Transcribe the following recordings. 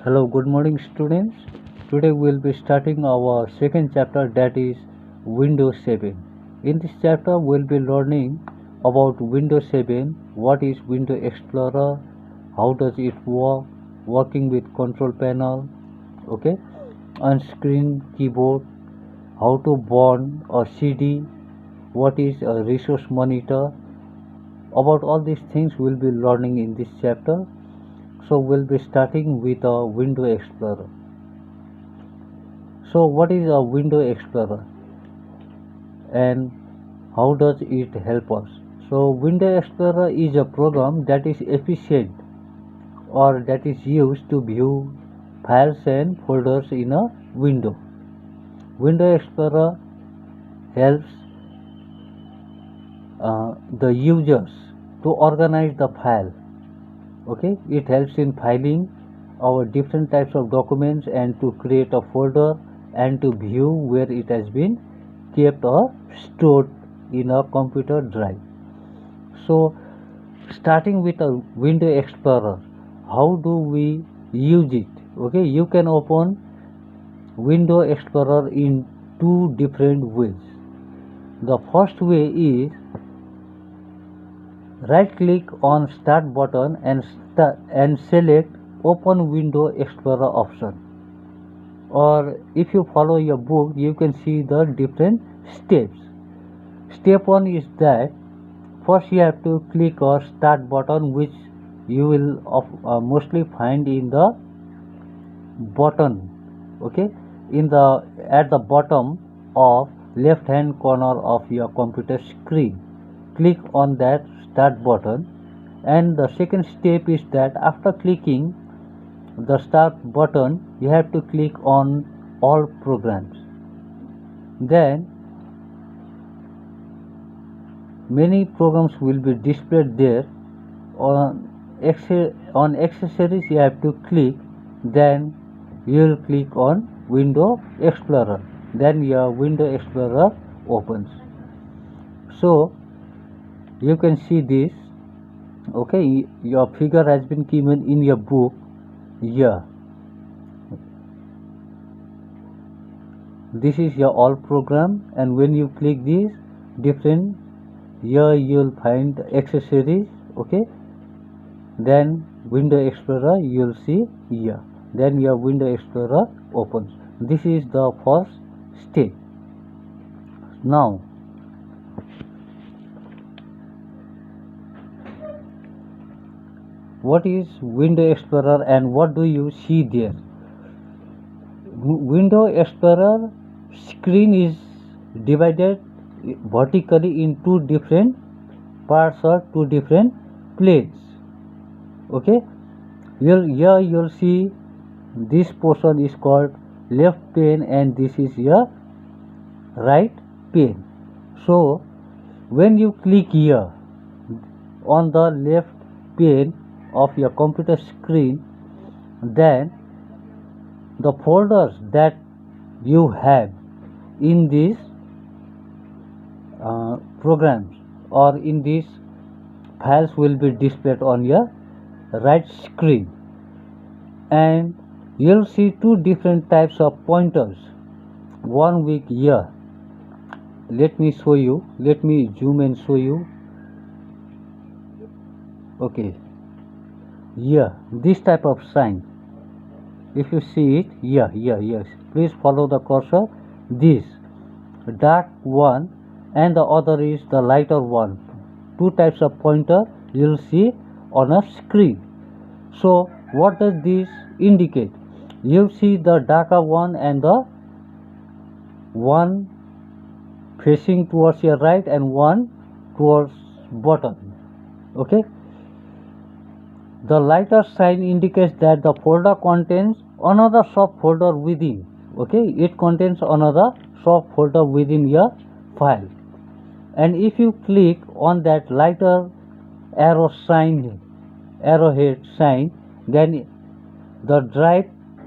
Hello, good morning, students. Today we'll be starting our second chapter, that is Windows 7. In this chapter, we'll be learning about Windows 7, what is Windows Explorer, how does it work, working with control panel, okay, on-screen keyboard, how to burn a CD, what is a resource monitor. About all these things we'll be learning in this chapter. So we'll be starting with a Window Explorer. So what is a Window Explorer and how does it help us? So Window Explorer is a program that is efficient or that is used to view files and folders in a window. Window Explorer helps the users to organize the file. Okay, it helps in filing our different types of documents and to create a folder and to view where it has been kept or stored in a computer drive. So starting with a Window Explorer, how do we use it? Okay, you can open Window Explorer in two different ways. The first way is right click on start button and select open Window Explorer option, or if you follow your book you can see the different steps. Step 1 is that first you have to click on start button, which you will mostly find in the button, okay, in the at the bottom of left hand corner of your computer screen. Click on that start button, and the second step is that after clicking the start button you have to click on all programs. Then many programs will be displayed there. On accessories you have to click, then you will click on Window Explorer, then your Window Explorer opens. So you can see this, okay, your figure has been given in your book here. This is your all program, and when you click this different, here you will find accessories, okay, then Window Explorer you will see here, then your Window Explorer opens. This is the first step. Now what is Window Explorer and what do you see there? Window Explorer screen is divided vertically in two different parts or two different planes. Okay, here you'll see this portion is called left pane and this is your right pane. So when you click here on the left pane of your computer screen, then the folders that you have in these programs or in these files will be displayed on your right screen, and you'll see two different types of pointers. One with here, let me show you, let me zoom and show you. Okay, here this type of sign, if you see it here, yes, please follow the cursor, this dark one and the other is the lighter one. Two types of pointer you'll see on a screen. So what does this indicate? You see the darker one and the one facing towards your right and one towards bottom. Okay, the lighter sign indicates that the folder contains another subfolder within. Okay, it contains another subfolder within your file, and if you click on that lighter arrowhead sign, then the drive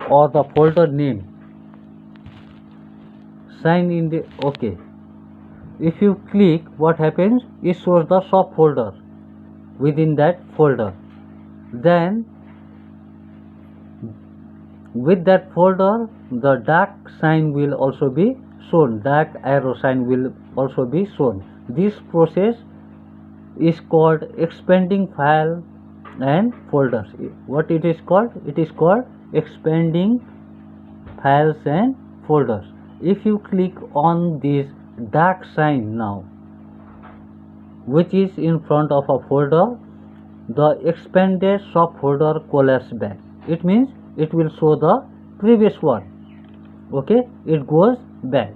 or the folder name sign in the, okay, if you click, what happens, it shows the subfolder within that folder. Then with that folder the dark sign will also be shown, dark arrow sign will also be shown. This process is called expanding file and folders. What it is called? It is called expanding files and folders. If you click on this dark sign now, which is in front of a folder, the expanded subfolder collapses back. It means it will show the previous one. Okay, it goes back.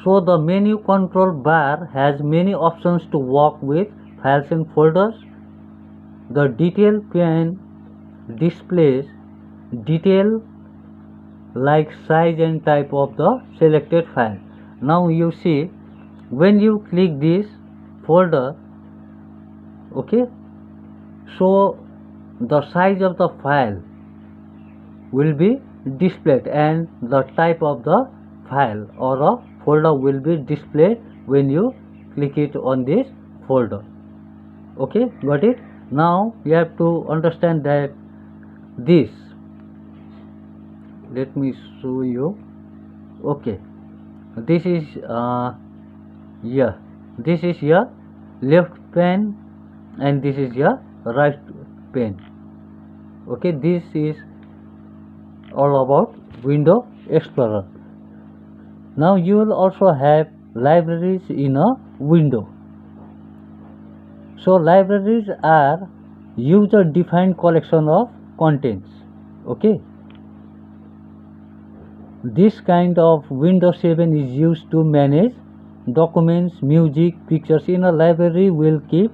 So the menu control bar has many options to work with files and folders. The detail pane displays detail like size and type of the selected file. Now you see, when you click this folder, okay, so the size of the file will be displayed and the type of the file or a folder will be displayed when you click it on this folder. Okay, got it? Now you have to understand that this, let me show you. Okay, this is this is your left pane and this is your right pane. Okay, this is all about Windows Explorer. Now you will also have libraries in a window. So libraries are user defined collection of contents. Okay, this kind of Windows 7 is used to manage documents, music, pictures. In a library will keep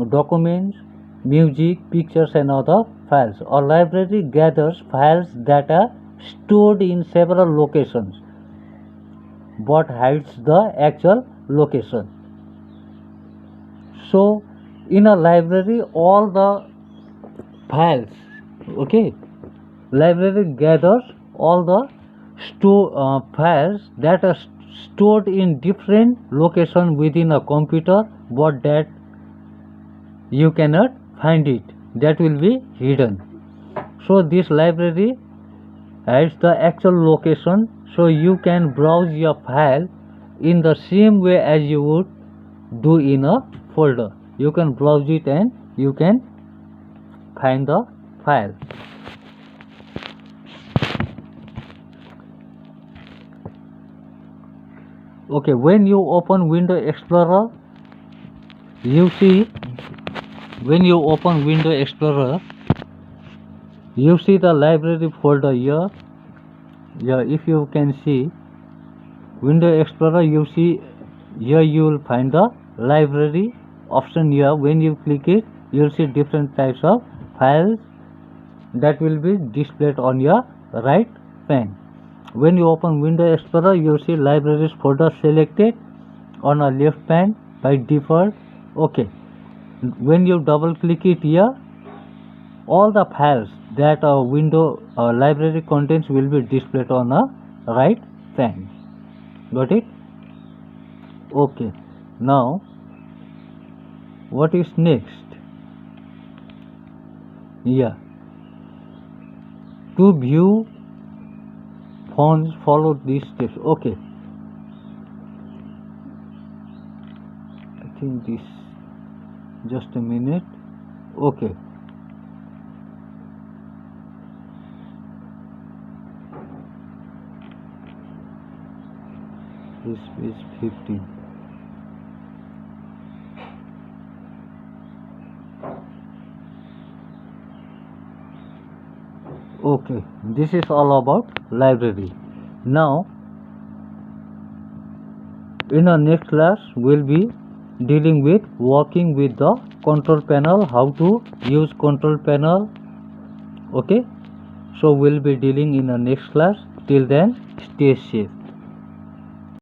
documents, music, pictures and other files. A library gathers files that are stored in several locations but hides the actual location. So in a library all the files, okay, library gathers all the files that are stored in different locations within a computer but that you cannot find it, that will be hidden. So this library hides the actual location, so you can browse your file in the same way as you would do in a folder. You can browse it and you can find the file. Okay, when you open Windows Explorer, you see, when you open Windows Explorer, you see the library folder here. If you can see Windows Explorer, you see here you will find the library option here. When you click it, you will see different types of files that will be displayed on your right pane. When you open Windows Explorer, you see libraries folder selected on a left pane by default. Okay, when you double click it here, all the files that a window library contains will be displayed on a right pane. Got it? Okay, now what is next? To view fonts, follow these steps. Okay, I think this, just a minute. Okay, this is 15. Okay, this is all about library. Now in our next class we'll be dealing with working with the control panel, how to use control panel. Okay, so we'll be dealing in our next class. Till then, stay safe.